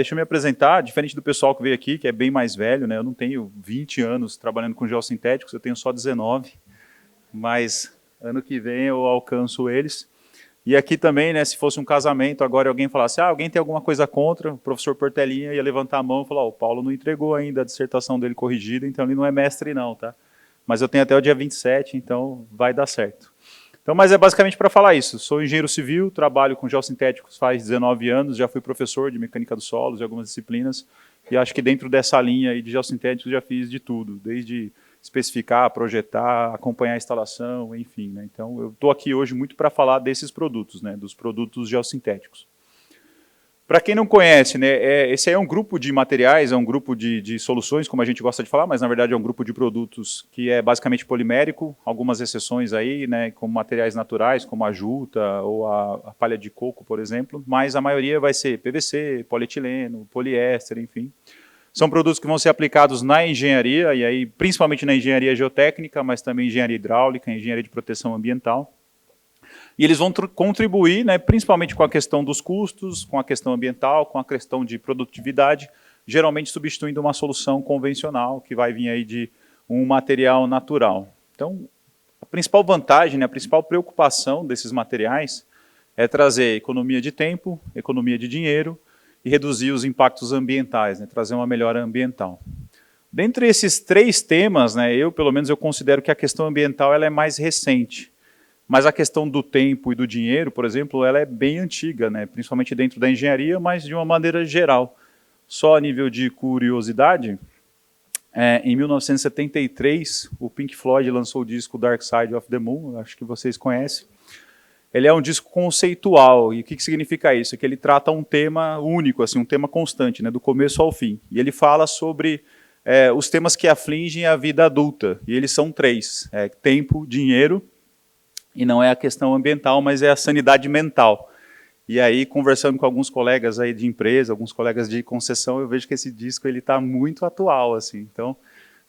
deixa eu me apresentar, diferente do pessoal que veio aqui, que é bem mais velho, né? Eu não tenho 20 anos trabalhando com geossintéticos, eu tenho só 19, mas ano que vem eu alcanço eles. E aqui também, né, se fosse um casamento, agora alguém falasse, alguém tem alguma coisa contra, o professor Portelinha ia levantar a mão e falar, o Paulo não entregou ainda a dissertação dele corrigida, então ele não é mestre não, tá? Mas eu tenho até o dia 27, então vai dar certo. Então, mas é basicamente para falar isso. Sou engenheiro civil, trabalho com geossintéticos faz 19 anos, já fui professor de mecânica dos solos e algumas disciplinas, e acho que dentro dessa linha aí de geossintéticos já fiz de tudo, desde especificar, projetar, acompanhar a instalação, enfim. Né? Então, eu estou aqui hoje muito para falar desses produtos, né? Dos produtos geossintéticos. Para quem não conhece, né, esse aí é um grupo de materiais, é um grupo de soluções, como a gente gosta de falar, mas na verdade é um grupo de produtos que é basicamente polimérico, algumas exceções aí, né, como materiais naturais, como a juta ou a palha de coco, por exemplo, mas a maioria vai ser PVC, polietileno, poliéster, enfim. São produtos que vão ser aplicados na engenharia, e aí principalmente na engenharia geotécnica, mas também engenharia hidráulica, engenharia de proteção ambiental. E eles vão contribuir, né, principalmente com a questão dos custos, com a questão ambiental, com a questão de produtividade, geralmente substituindo uma solução convencional, que vai vir aí de um material natural. Então, a principal vantagem, né, a principal preocupação desses materiais é trazer economia de tempo, economia de dinheiro e reduzir os impactos ambientais, né, trazer uma melhora ambiental. Dentre esses três temas, né, pelo menos eu considero que a questão ambiental ela é mais recente. Mas a questão do tempo e do dinheiro, por exemplo, ela é bem antiga, né? Principalmente dentro da engenharia, mas de uma maneira geral. Só a nível de curiosidade, em 1973, o Pink Floyd lançou o disco Dark Side of the Moon, acho que vocês conhecem. Ele é um disco conceitual, e o que significa isso? É que ele trata um tema único, assim, um tema constante, né? Do começo ao fim. E ele fala sobre os temas que afligem a vida adulta, e eles são três: tempo, dinheiro, e não é a questão ambiental, mas é a sanidade mental. E aí, conversando com alguns colegas aí de empresa, alguns colegas de concessão, eu vejo que esse disco está muito atual. Assim. Então,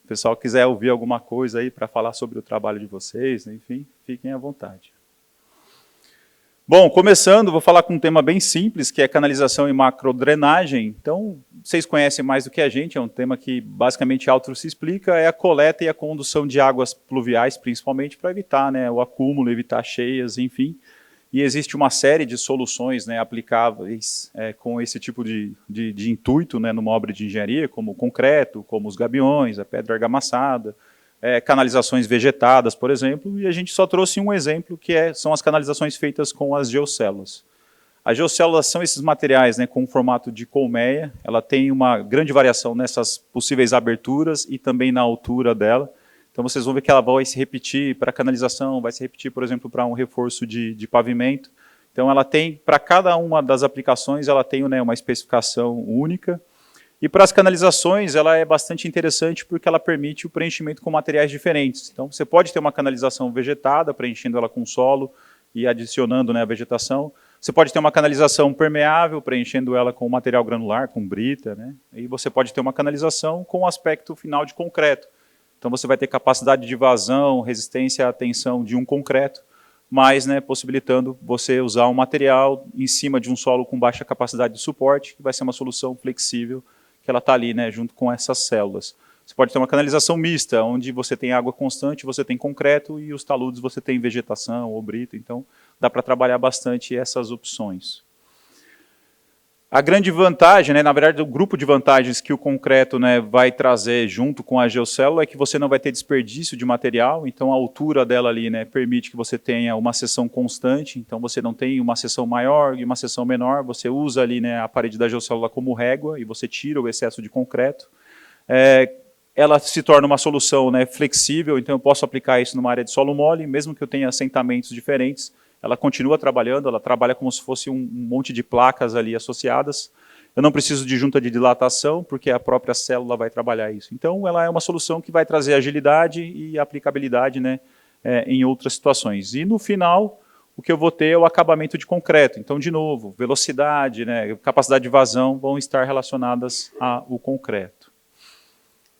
se o pessoal quiser ouvir alguma coisa aí para falar sobre o trabalho de vocês, enfim, fiquem à vontade. Bom, começando, vou falar com um tema bem simples, que é canalização e macrodrenagem. Então, vocês conhecem mais do que a gente, é um tema que basicamente auto se explica, é a coleta e a condução de águas pluviais, principalmente para evitar, né, o acúmulo, evitar cheias, enfim. E existe uma série de soluções, né, aplicáveis com esse tipo de intuito, né, numa obra de engenharia, como o concreto, como os gabiões, a pedra argamassada, canalizações vegetadas, por exemplo, e a gente só trouxe um exemplo, que são as canalizações feitas com as geocélulas. As geocélulas são esses materiais, né, com o formato de colmeia, ela tem uma grande variação nessas possíveis aberturas e também na altura dela. Então vocês vão ver que ela vai se repetir para canalização, vai se repetir, por exemplo, para um reforço de pavimento. Então ela tem, para cada uma das aplicações, ela tem, né, uma especificação única. E para as canalizações, ela é bastante interessante porque ela permite o preenchimento com materiais diferentes. Então, você pode ter uma canalização vegetada, preenchendo ela com solo e adicionando, né, a vegetação. Você pode ter uma canalização permeável, preenchendo ela com material granular, com brita. Né? E você pode ter uma canalização com aspecto final de concreto. Então, você vai ter capacidade de vazão, resistência à tensão de um concreto, mas, né, possibilitando você usar um material em cima de um solo com baixa capacidade de suporte, que vai ser uma solução flexível, que ela está ali, né, junto com essas células. Você pode ter uma canalização mista, onde você tem água constante, você tem concreto, e os taludes você tem vegetação ou brita, então dá para trabalhar bastante essas opções. A grande vantagem, né, na verdade, o grupo de vantagens que o concreto, né, vai trazer junto com a geocélula é que você não vai ter desperdício de material, então a altura dela ali, né, permite que você tenha uma seção constante, então você não tem uma seção maior e uma seção menor, você usa ali, né, a parede da geocélula como régua e você tira o excesso de concreto. Ela se torna uma solução, né, flexível, então eu posso aplicar isso numa área de solo mole, mesmo que eu tenha assentamentos diferentes, ela continua trabalhando, ela trabalha como se fosse um monte de placas ali associadas. Eu não preciso de junta de dilatação, porque a própria célula vai trabalhar isso. Então, ela é uma solução que vai trazer agilidade e aplicabilidade, né, em outras situações. E, no final, o que eu vou ter é o acabamento de concreto. Então, de novo, velocidade, né, capacidade de vazão vão estar relacionadas ao concreto.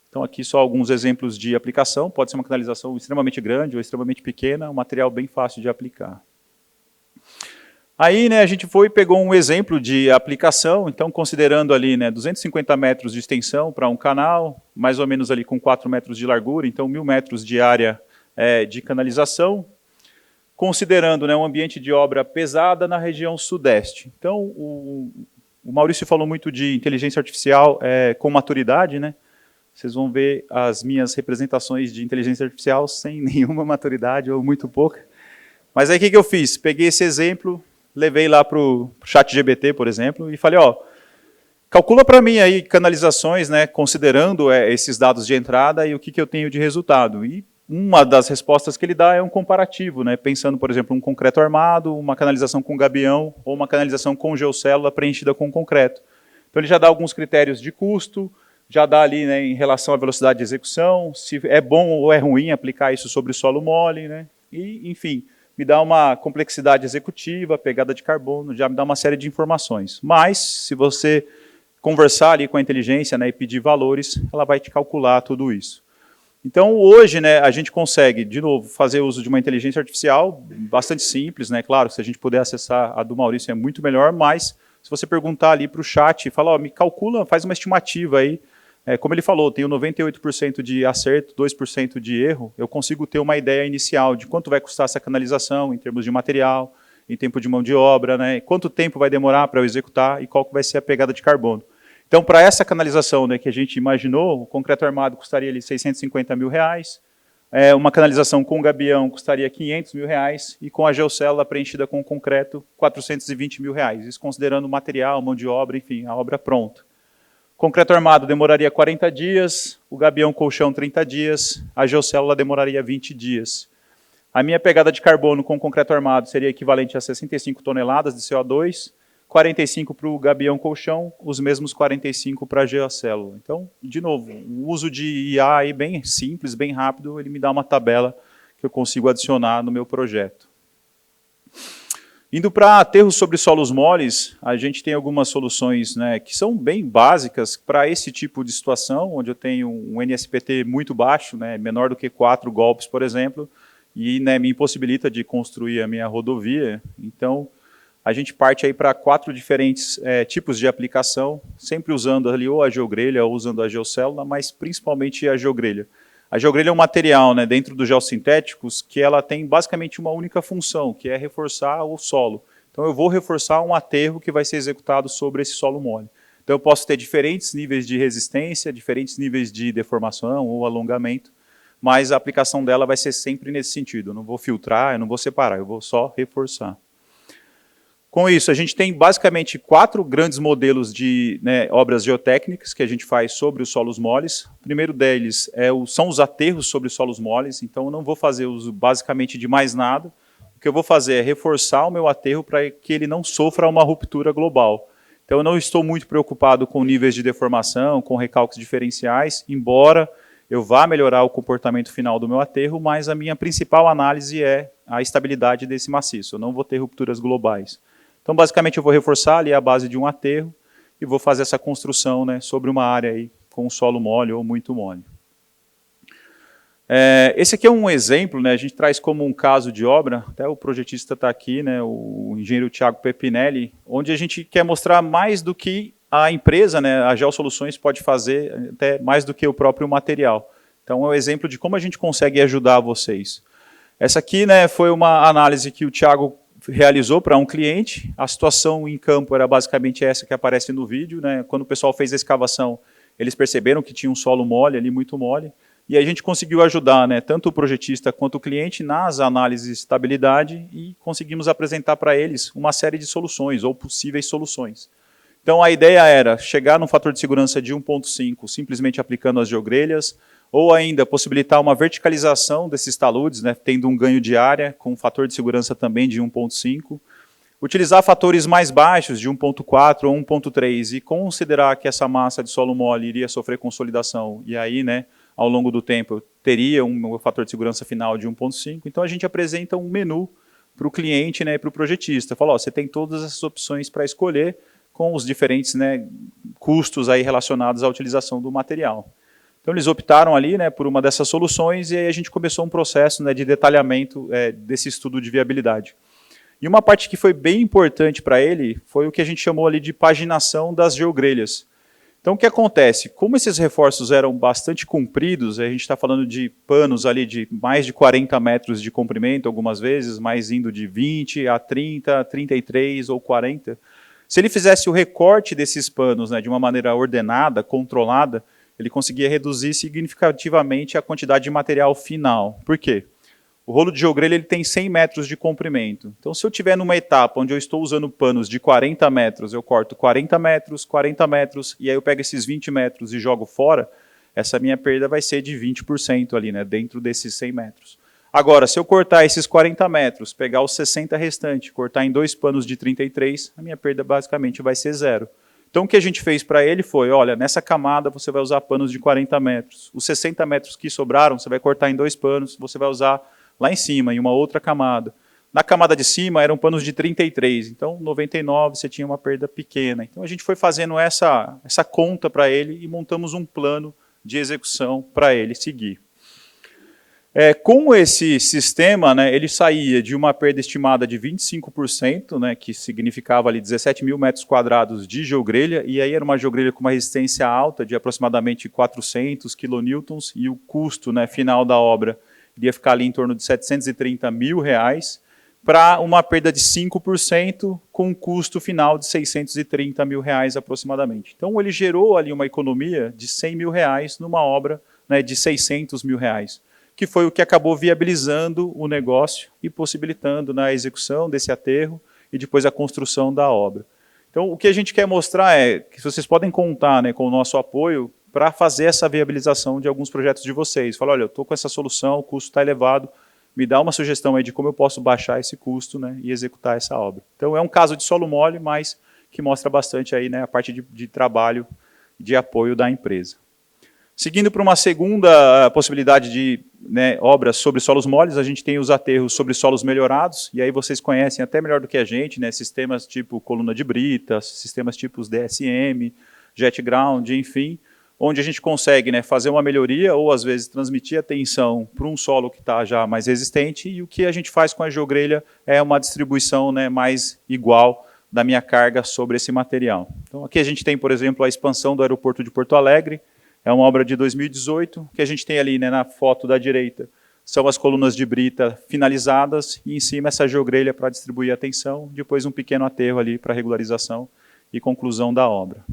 Então, aqui só alguns exemplos de aplicação. Pode ser uma canalização extremamente grande ou extremamente pequena, um material bem fácil de aplicar. Aí, né, a gente foi e pegou um exemplo de aplicação, então considerando ali, né, 250 metros de extensão para um canal, mais ou menos ali com 4 metros de largura, então 1.000 metros de área de canalização, considerando, né, um ambiente de obra pesada na região sudeste. Então, o Maurício falou muito de inteligência artificial com maturidade, né? Vocês vão ver as minhas representações de inteligência artificial sem nenhuma maturidade ou muito pouca. Mas aí o que eu fiz? Peguei esse exemplo, levei lá para o ChatGPT, por exemplo, e falei, ó, calcula para mim aí canalizações, né, considerando esses dados de entrada e o que eu tenho de resultado. E uma das respostas que ele dá é um comparativo, né, pensando, por exemplo, um concreto armado, uma canalização com gabião ou uma canalização com geocélula preenchida com concreto. Então ele já dá alguns critérios de custo, já dá ali, né, em relação à velocidade de execução, se é bom ou é ruim aplicar isso sobre solo mole, né, e, enfim, me dá uma complexidade executiva, pegada de carbono, já me dá uma série de informações. Mas, se você conversar ali com a inteligência, né, e pedir valores, ela vai te calcular tudo isso. Então, hoje, né, a gente consegue, de novo, fazer uso de uma inteligência artificial bastante simples, né, claro, se a gente puder acessar a do Maurício é muito melhor, mas se você perguntar ali para o chat, fala, ó, me calcula, faz uma estimativa aí, como ele falou, tenho 98% de acerto, 2% de erro, eu consigo ter uma ideia inicial de quanto vai custar essa canalização em termos de material, em tempo de mão de obra, né, quanto tempo vai demorar para eu executar e qual vai ser a pegada de carbono. Então, para essa canalização, né, que a gente imaginou, o concreto armado custaria ali 650 mil reais, uma canalização com gabião custaria 500 mil reais e com a geocélula preenchida com concreto, 420 mil reais, isso considerando material, mão de obra, enfim, a obra pronta. Concreto armado demoraria 40 dias, o gabião colchão 30 dias, a geocélula demoraria 20 dias. A minha pegada de carbono com concreto armado seria equivalente a 65 toneladas de CO2, 45 para o gabião colchão, os mesmos 45 para a geocélula. Então, de novo, o uso de IA aí bem simples, bem rápido, ele me dá uma tabela que eu consigo adicionar no meu projeto. Indo para aterros sobre solos moles, a gente tem algumas soluções, né, que são bem básicas para esse tipo de situação, onde eu tenho um NSPT muito baixo, né, menor do que 4 golpes, por exemplo, e, né, me impossibilita de construir a minha rodovia. Então, a gente parte aí para 4 diferentes tipos de aplicação, sempre usando ali ou a geogrelha ou usando a geocélula, mas principalmente a geogrelha. A geogrelha é um material, né, dentro dos geossintéticos que ela tem basicamente uma única função, que é reforçar o solo. Então eu vou reforçar um aterro que vai ser executado sobre esse solo mole. Então eu posso ter diferentes níveis de resistência, diferentes níveis de deformação ou alongamento, mas a aplicação dela vai ser sempre nesse sentido. Eu não vou filtrar, eu não vou separar, eu vou só reforçar. Com isso, a gente tem basicamente 4 grandes modelos de, né, obras geotécnicas que a gente faz sobre os solos moles. O primeiro deles são os aterros sobre solos moles, então eu não vou fazer uso basicamente de mais nada. O que eu vou fazer é reforçar o meu aterro para que ele não sofra uma ruptura global. Então eu não estou muito preocupado com níveis de deformação, com recalques diferenciais, embora eu vá melhorar o comportamento final do meu aterro, mas a minha principal análise é a estabilidade desse maciço. Eu não vou ter rupturas globais. Então, basicamente, eu vou reforçar ali a base de um aterro e vou fazer essa construção, né, sobre uma área aí com solo mole ou muito mole. Esse aqui é um exemplo, né, a gente traz como um caso de obra, até o projetista está aqui, né, o engenheiro Thiago Pepinelli, onde a gente quer mostrar mais do que a empresa, né, a Geosoluções pode fazer, até mais do que o próprio material. Então, é um exemplo de como a gente consegue ajudar vocês. Essa aqui, né, foi uma análise que o Thiago realizou para um cliente. A situação em campo era basicamente essa que aparece no vídeo, né? Quando o pessoal fez a escavação, eles perceberam que tinha um solo mole ali, muito mole, e a gente conseguiu ajudar, né, tanto o projetista quanto o cliente nas análises de estabilidade e conseguimos apresentar para eles uma série de soluções ou possíveis soluções. Então a ideia era chegar num fator de segurança de 1.5 simplesmente aplicando as geogrelhas, ou ainda possibilitar uma verticalização desses taludes, né, tendo um ganho de área, com um fator de segurança também de 1.5. Utilizar fatores mais baixos, de 1.4 ou 1.3, e considerar que essa massa de solo mole iria sofrer consolidação, e aí, né, ao longo do tempo, teria um fator de segurança final de 1.5. Então a gente apresenta um menu para o cliente, né, e para o projetista. Fala, ó, você tem todas essas opções para escolher, com os diferentes, né, custos aí relacionados à utilização do material. Então eles optaram ali, né, por uma dessas soluções e aí a gente começou um processo, né, de detalhamento desse estudo de viabilidade. E uma parte que foi bem importante para ele foi o que a gente chamou ali de paginação das geogrelhas. Então, o que acontece? Como esses reforços eram bastante compridos, a gente está falando de panos ali de mais de 40 metros de comprimento, algumas vezes, mais indo de 20 a 30, 33 ou 40. Se ele fizesse o recorte desses panos, né, de uma maneira ordenada, controlada, ele conseguia reduzir significativamente a quantidade de material final. Por quê? O rolo de geogrelha ele tem 100 metros de comprimento. Então, se eu estiver numa etapa onde eu estou usando panos de 40 metros, eu corto 40 metros, e aí eu pego esses 20 metros e jogo fora, essa minha perda vai ser de 20% ali, né, dentro desses 100 metros. Agora, se eu cortar esses 40 metros, pegar os 60 restantes, cortar em 2 panos de 33, a minha perda basicamente vai ser zero. Então, o que a gente fez para ele foi, olha, nessa camada você vai usar panos de 40 metros. Os 60 metros que sobraram, você vai cortar em 2 panos, você vai usar lá em cima, em uma outra camada. Na camada de cima eram panos de 33, então 99 você tinha uma perda pequena. Então a gente foi fazendo essa conta para ele e montamos um plano de execução para ele seguir. Com esse sistema, né, ele saía de uma perda estimada de 25%, né, que significava ali 17 mil metros quadrados de geogrelha, e aí era uma geogrelha com uma resistência alta de aproximadamente 400 kilonewtons, e o custo, né, final da obra iria ficar ali em torno de 730 mil reais, para uma perda de 5%, com um custo final de 630 mil reais aproximadamente. Então ele gerou ali uma economia de 100 mil reais numa obra, né, de 600 mil reais, que foi o que acabou viabilizando o negócio e possibilitando na execução desse aterro e depois a construção da obra. Então o que a gente quer mostrar é que vocês podem contar, né, com o nosso apoio para fazer essa viabilização de alguns projetos de vocês. Fala, olha, eu estou com essa solução, o custo está elevado, me dá uma sugestão aí de como eu posso baixar esse custo, né, e executar essa obra. Então é um caso de solo mole, mas que mostra bastante aí, né, a parte de trabalho, de apoio da empresa. Seguindo para uma segunda possibilidade de, né, obras sobre solos moles, a gente tem os aterros sobre solos melhorados, e aí vocês conhecem até melhor do que a gente, né, sistemas tipo coluna de brita, sistemas tipo DSM, jet ground, enfim, onde a gente consegue, né, fazer uma melhoria ou, às vezes, transmitir a tensão para um solo que está já mais resistente, e o que a gente faz com a geogrelha é uma distribuição, né, mais igual da minha carga sobre esse material. Então, aqui a gente tem, por exemplo, a expansão do aeroporto de Porto Alegre, é uma obra de 2018, que a gente tem ali, né, na foto da direita, são as colunas de brita finalizadas, e em cima essa geogrelha para distribuir a tensão, depois um pequeno aterro ali para regularização e conclusão da obra.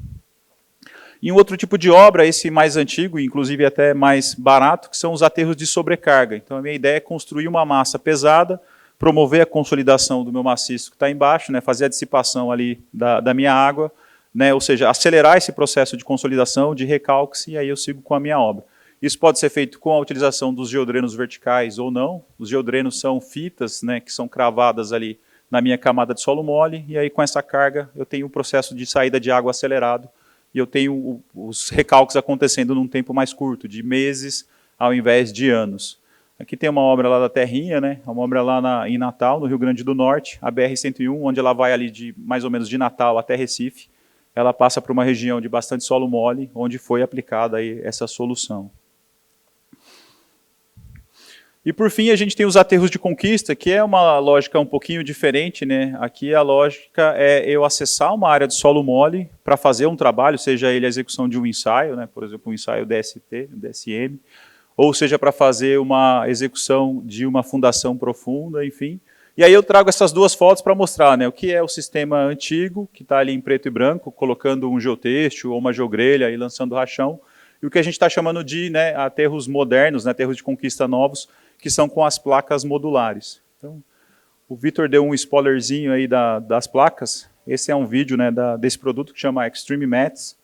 E um outro tipo de obra, esse mais antigo, inclusive até mais barato, que são os aterros de sobrecarga. Então a minha ideia é construir uma massa pesada, promover a consolidação do meu maciço que está embaixo, né, fazer a dissipação ali da minha água, né, ou seja, acelerar esse processo de consolidação, de recálculo, e aí eu sigo com a minha obra. Isso pode ser feito com a utilização dos geodrenos verticais ou não. Os geodrenos são fitas, né, que são cravadas ali na minha camada de solo mole, e aí com essa carga eu tenho um processo de saída de água acelerado, e eu tenho os recálculos acontecendo num tempo mais curto, de meses ao invés de anos. Aqui tem uma obra lá da Terrinha, né? Uma obra lá em Natal, no Rio Grande do Norte, a BR-101, onde ela vai ali de mais ou menos de Natal até Recife. Ela passa por uma região de bastante solo mole, onde foi aplicada aí essa solução. E por fim a gente tem os aterros de conquista, que é uma lógica um pouquinho diferente, né? Aqui a lógica é eu acessar uma área de solo mole para fazer um trabalho, seja ele a execução de um ensaio, né? Por exemplo, um ensaio DST, DSM, ou seja para fazer uma execução de uma fundação profunda, enfim. E aí eu trago essas duas fotos para mostrar, né, o que é o sistema antigo, que está ali em preto e branco, colocando um geotêxtil ou uma geogrelha e lançando rachão, e o que a gente está chamando de, né, aterros modernos, né, aterros de conquista novos, que são com as placas modulares. Então, o Vitor deu um spoilerzinho aí das placas. Esse é um vídeo, né, desse produto que chama Extreme Mats.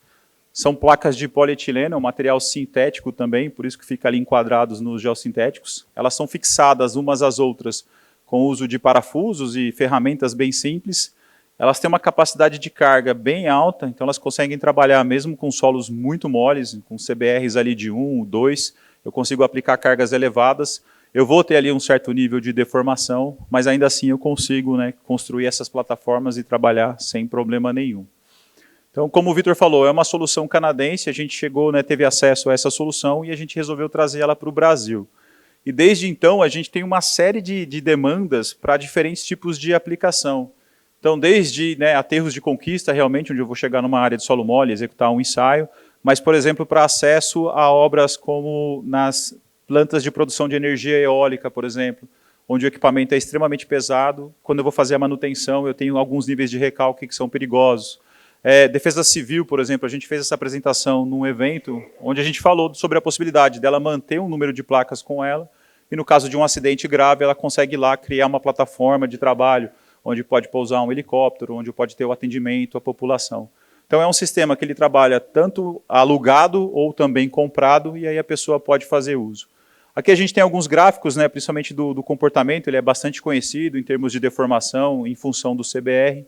São placas de polietileno, um material sintético também, por isso que fica ali enquadrados nos geossintéticos. Elas são fixadas umas às outras com o uso de parafusos e ferramentas bem simples. Elas têm uma capacidade de carga bem alta, então elas conseguem trabalhar mesmo com solos muito moles, com CBRs ali de 1, 2, eu consigo aplicar cargas elevadas. Eu vou ter ali um certo nível de deformação, mas ainda assim eu consigo, né, construir essas plataformas e trabalhar sem problema nenhum. Então, como o Vitor falou, é uma solução canadense, a gente chegou, né, teve acesso a essa solução e a gente resolveu trazer ela para o Brasil. E desde então a gente tem uma série de demandas para diferentes tipos de aplicação. Então, desde aterros de conquista, realmente, onde eu vou chegar numa área de solo mole, executar um ensaio, mas, por exemplo, para acesso a obras como nas plantas de produção de energia eólica, por exemplo, onde o equipamento é extremamente pesado. Quando eu vou fazer a manutenção, eu tenho alguns níveis de recalque que são perigosos. Defesa civil, por exemplo, a gente fez essa apresentação num evento onde a gente falou sobre a possibilidade dela manter um número de placas com ela, e no caso de um acidente grave, ela consegue lá criar uma plataforma de trabalho, onde pode pousar um helicóptero, onde pode ter o atendimento à população. Então é um sistema que ele trabalha tanto alugado ou também comprado, e aí a pessoa pode fazer uso. Aqui a gente tem alguns gráficos, principalmente do comportamento, ele é bastante conhecido em termos de deformação, em função do CBR,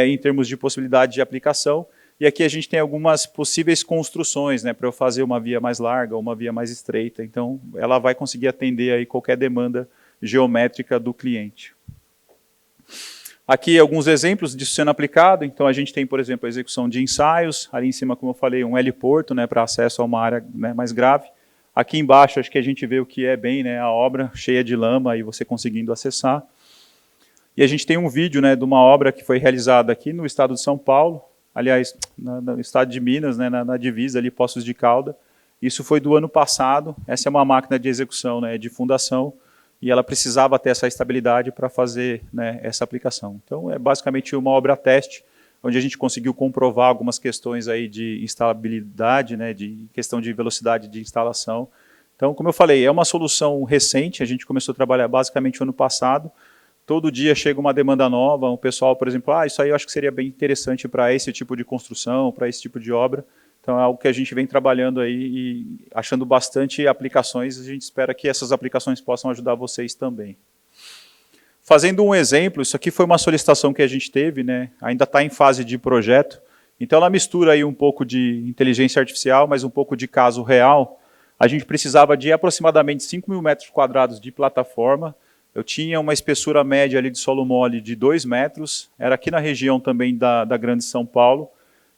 em termos de possibilidade de aplicação, e aqui a gente tem algumas possíveis construções, para eu fazer uma via mais larga ou uma via mais estreita, então ela vai conseguir atender aí qualquer demanda geométrica do cliente. Aqui alguns exemplos disso sendo aplicado. Então a gente tem, por exemplo, a execução de ensaios, ali em cima, como eu falei, um heliporto, para acesso a uma área mais grave. Aqui embaixo acho que a gente vê o que é bem a obra, cheia de lama, e você conseguindo acessar. E a gente tem um vídeo de uma obra que foi realizada aqui no estado de São Paulo, aliás, no estado de Minas, na divisa ali, Poços de Calda. Isso foi do ano passado. Essa é uma máquina de execução, de fundação, e ela precisava ter essa estabilidade para fazer essa aplicação. Então, é basicamente uma obra teste, onde a gente conseguiu comprovar algumas questões aí de instabilidade, de questão de velocidade de instalação. Então, como eu falei, é uma solução recente, a gente começou a trabalhar basicamente no ano passado. Todo dia chega uma demanda nova, o pessoal, por exemplo, isso aí eu acho que seria bem interessante para esse tipo de construção, para esse tipo de obra. Então é algo que a gente vem trabalhando aí e achando bastante aplicações, a gente espera que essas aplicações possam ajudar vocês também. Fazendo um exemplo, isso aqui foi uma solicitação que a gente teve, ainda está em fase de projeto, então ela mistura aí um pouco de inteligência artificial, mas um pouco de caso real. A gente precisava de aproximadamente 5.000 metros quadrados de plataforma, eu tinha uma espessura média ali de solo mole de 2 metros, era aqui na região também da Grande São Paulo.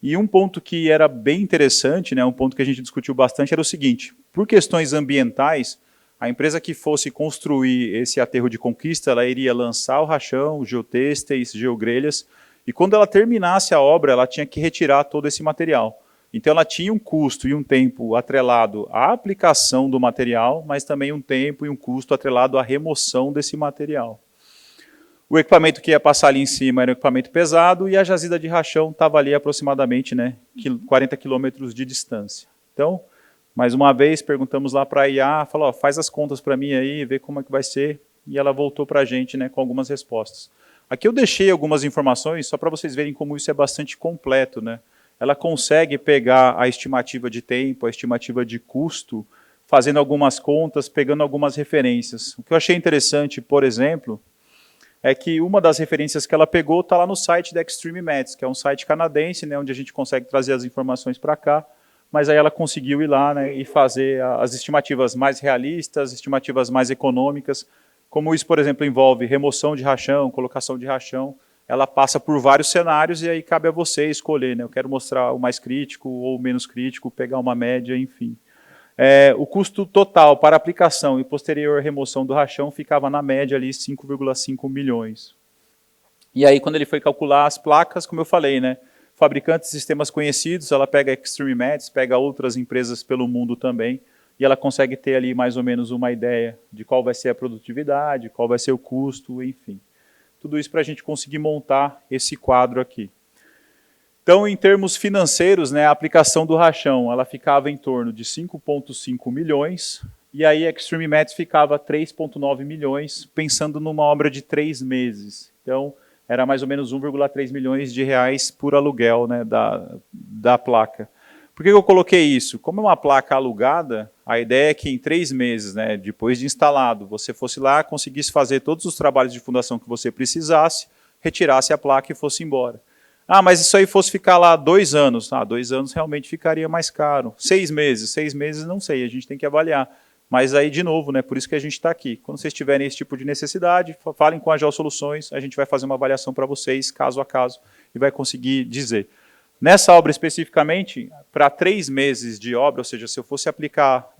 E um ponto que era bem interessante, um ponto que a gente discutiu bastante, era o seguinte: por questões ambientais, a empresa que fosse construir esse aterro de conquista, ela iria lançar o rachão, geotêxteis, geogrelhas, e quando ela terminasse a obra, ela tinha que retirar todo esse material. Então ela tinha um custo e um tempo atrelado à aplicação do material, mas também um tempo e um custo atrelado à remoção desse material. O equipamento que ia passar ali em cima era um equipamento pesado, e a jazida de rachão estava ali aproximadamente 40 quilômetros de distância. Então, mais uma vez, perguntamos lá para a IA, falou, faz as contas para mim aí, vê como é que vai ser, e ela voltou para a gente com algumas respostas. Aqui eu deixei algumas informações, só para vocês verem como isso é bastante completo. Ela consegue pegar a estimativa de tempo, a estimativa de custo, fazendo algumas contas, pegando algumas referências. O que eu achei interessante, por exemplo, é que uma das referências que ela pegou está lá no site da Extreme Mats, que é um site canadense, onde a gente consegue trazer as informações para cá, mas aí ela conseguiu ir lá e fazer as estimativas mais realistas, estimativas mais econômicas, como isso, por exemplo, envolve remoção de rachão, colocação de rachão, ela passa por vários cenários e aí cabe a você escolher, eu quero mostrar o mais crítico ou o menos crítico, pegar uma média, enfim. O custo total para aplicação e posterior remoção do rachão ficava na média ali 5,5 milhões. E aí quando ele foi calcular as placas, como eu falei, fabricantes de sistemas conhecidos, ela pega a Extreme Mats, pega outras empresas pelo mundo também, e ela consegue ter ali mais ou menos uma ideia de qual vai ser a produtividade, qual vai ser o custo, enfim. Tudo isso para a gente conseguir montar esse quadro aqui. Então, em termos financeiros, a aplicação do rachão ela ficava em torno de 5,5 milhões, e aí a Extreme Mats ficava 3,9 milhões, pensando numa obra de 3 meses. Então, era mais ou menos 1,3 milhões de reais por aluguel da placa. Por que eu coloquei isso? Como é uma placa alugada, a ideia é que em 3 meses, depois de instalado, você fosse lá, conseguisse fazer todos os trabalhos de fundação que você precisasse, retirasse a placa e fosse embora. Mas isso aí fosse ficar lá 2 anos. 2 anos realmente ficaria mais caro. 6 meses. 6 meses não sei, a gente tem que avaliar. Mas aí, de novo, por isso que a gente está aqui. Quando vocês tiverem esse tipo de necessidade, falem com a Geosoluções, a gente vai fazer uma avaliação para vocês, caso a caso, e vai conseguir dizer. Nessa obra especificamente, para 3 meses de obra, ou seja, se eu fosse aplicar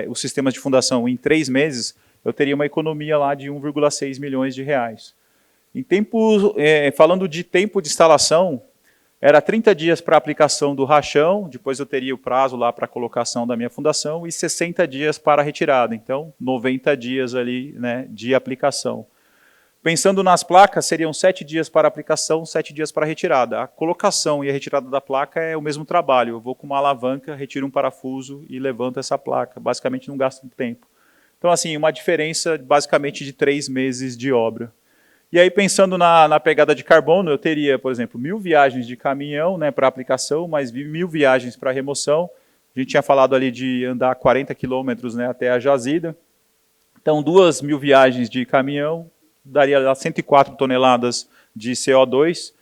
os sistemas de fundação em 3 meses, eu teria uma economia lá de 1,6 milhões de reais. Em tempo, falando de tempo de instalação, era 30 dias para a aplicação do rachão, depois eu teria o prazo lá para a colocação da minha fundação e 60 dias para a retirada. Então, 90 dias ali, né, de aplicação. Pensando nas placas, seriam 7 dias para a aplicação, 7 dias para a retirada. A colocação e a retirada da placa é o mesmo trabalho. Eu vou com uma alavanca, retiro um parafuso e levanto essa placa. Basicamente não gasto tempo. Então, assim, uma diferença basicamente de 3 meses de obra. E aí, pensando na pegada de carbono, eu teria, por exemplo, 1.000 viagens de caminhão, né, para aplicação, mais 1.000 viagens para remoção. A gente tinha falado ali de andar 40 quilômetros, né, até a jazida. Então, 2.000 viagens de caminhão, daria 104 toneladas de CO2.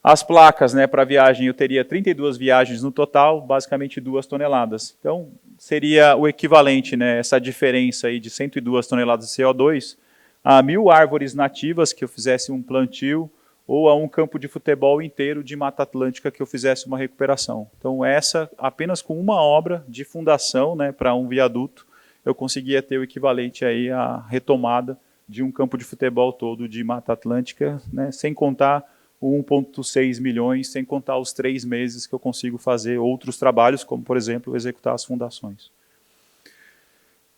As placas, né, para viagem, eu teria 32 viagens no total, basicamente 2 toneladas. Então, seria o equivalente, né, essa diferença aí de 102 toneladas de CO2, a 1.000 árvores nativas que eu fizesse um plantio, ou a um campo de futebol inteiro de Mata Atlântica que eu fizesse uma recuperação. Então essa, apenas com uma obra de fundação, né, para um viaduto, eu conseguia ter o equivalente aí à retomada de um campo de futebol todo de Mata Atlântica, né, sem contar o 1,6 milhões, sem contar os 3 meses que eu consigo fazer outros trabalhos, como por exemplo, executar as fundações.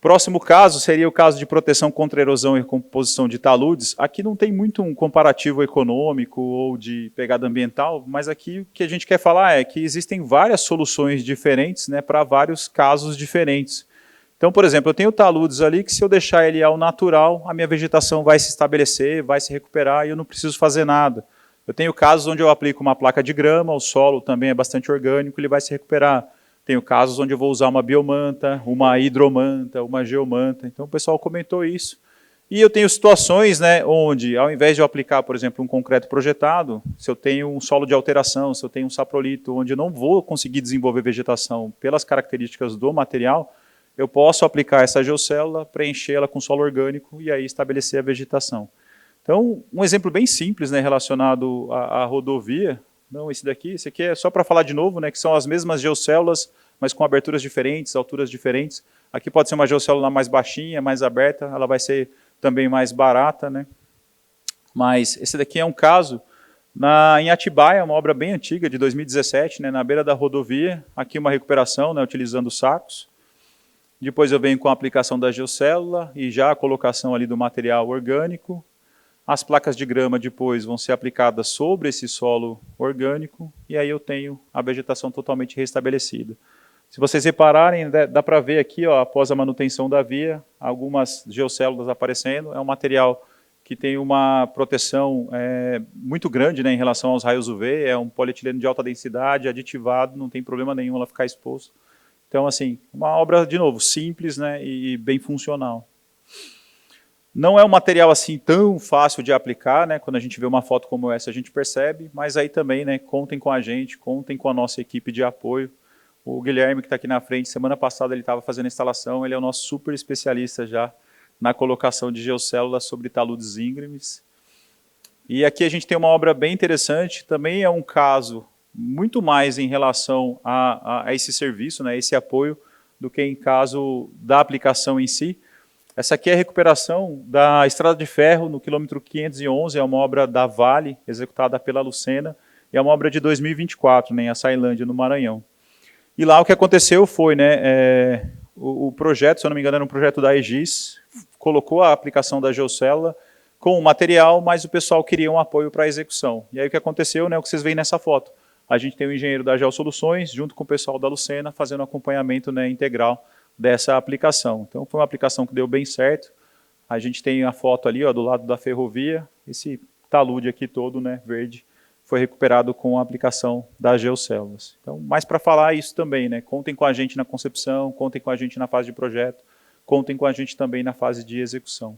Próximo caso seria o caso de proteção contra erosão e recomposição de taludes. Aqui não tem muito um comparativo econômico ou de pegada ambiental, mas aqui o que a gente quer falar é que existem várias soluções diferentes, né, para vários casos diferentes. Então, por exemplo, eu tenho taludes ali que se eu deixar ele ao natural, a minha vegetação vai se estabelecer, vai se recuperar e eu não preciso fazer nada. Eu tenho casos onde eu aplico uma placa de grama, o solo também é bastante orgânico, ele vai se recuperar. Tenho casos onde eu vou usar uma biomanta, uma hidromanta, uma geomanta. Então o pessoal comentou isso. E eu tenho situações, né, onde, ao invés de eu aplicar, por exemplo, um concreto projetado, se eu tenho um solo de alteração, se eu tenho um saprolito, onde eu não vou conseguir desenvolver vegetação pelas características do material, eu posso aplicar essa geocélula, preenchê-la com solo orgânico e aí estabelecer a vegetação. Então, um exemplo bem simples, né, relacionado à rodovia. Não, esse aqui é só para falar de novo, né, que são as mesmas geocélulas, mas com aberturas diferentes, alturas diferentes. Aqui pode ser uma geocélula mais baixinha, mais aberta, ela vai ser também mais barata, né. Mas esse daqui é um caso em Atibaia, uma obra bem antiga, de 2017, né, na beira da rodovia. Aqui uma recuperação, né, utilizando sacos. Depois eu venho com a aplicação da geocélula e já a colocação ali do material orgânico. As placas de grama depois vão ser aplicadas sobre esse solo orgânico e aí eu tenho a vegetação totalmente restabelecida. Se vocês repararem, dá para ver aqui, ó, após a manutenção da via, algumas geocélulas aparecendo. É um material que tem uma proteção muito grande, né, em relação aos raios UV, é um polietileno de alta densidade, aditivado, não tem problema nenhum ela ficar exposto. Então, assim, uma obra, de novo, simples, né, e bem funcional. Não é um material assim tão fácil de aplicar, né? Quando a gente vê uma foto como essa, a gente percebe, mas aí também, né, contem com a gente, contem com a nossa equipe de apoio. O Guilherme, que está aqui na frente, semana passada ele estava fazendo a instalação, ele é o nosso super especialista já na colocação de geocélulas sobre taludes íngremes. E aqui a gente tem uma obra bem interessante, também é um caso muito mais em relação a esse serviço, né, esse apoio, do que em caso da aplicação em si. Essa aqui é a recuperação da Estrada de Ferro, no quilômetro 511, é uma obra da Vale, executada pela Lucena, e é uma obra de 2024, né, em Açailândia, no Maranhão. E lá o que aconteceu foi, né, o projeto, se eu não me engano, era um projeto da Aegis, colocou a aplicação da geocélula com o material, mas o pessoal queria um apoio para a execução. E aí o que aconteceu, né, o que vocês veem nessa foto. A gente tem o engenheiro da Geosoluções, junto com o pessoal da Lucena, fazendo acompanhamento, né, integral dessa aplicação. Então foi uma aplicação que deu bem certo. A gente tem a foto ali, ó, do lado da ferrovia, esse talude aqui todo, né, verde, foi recuperado com a aplicação das geocélulas. Então, mais para falar isso também, né, contem com a gente na concepção, contem com a gente na fase de projeto, contem com a gente também na fase de execução.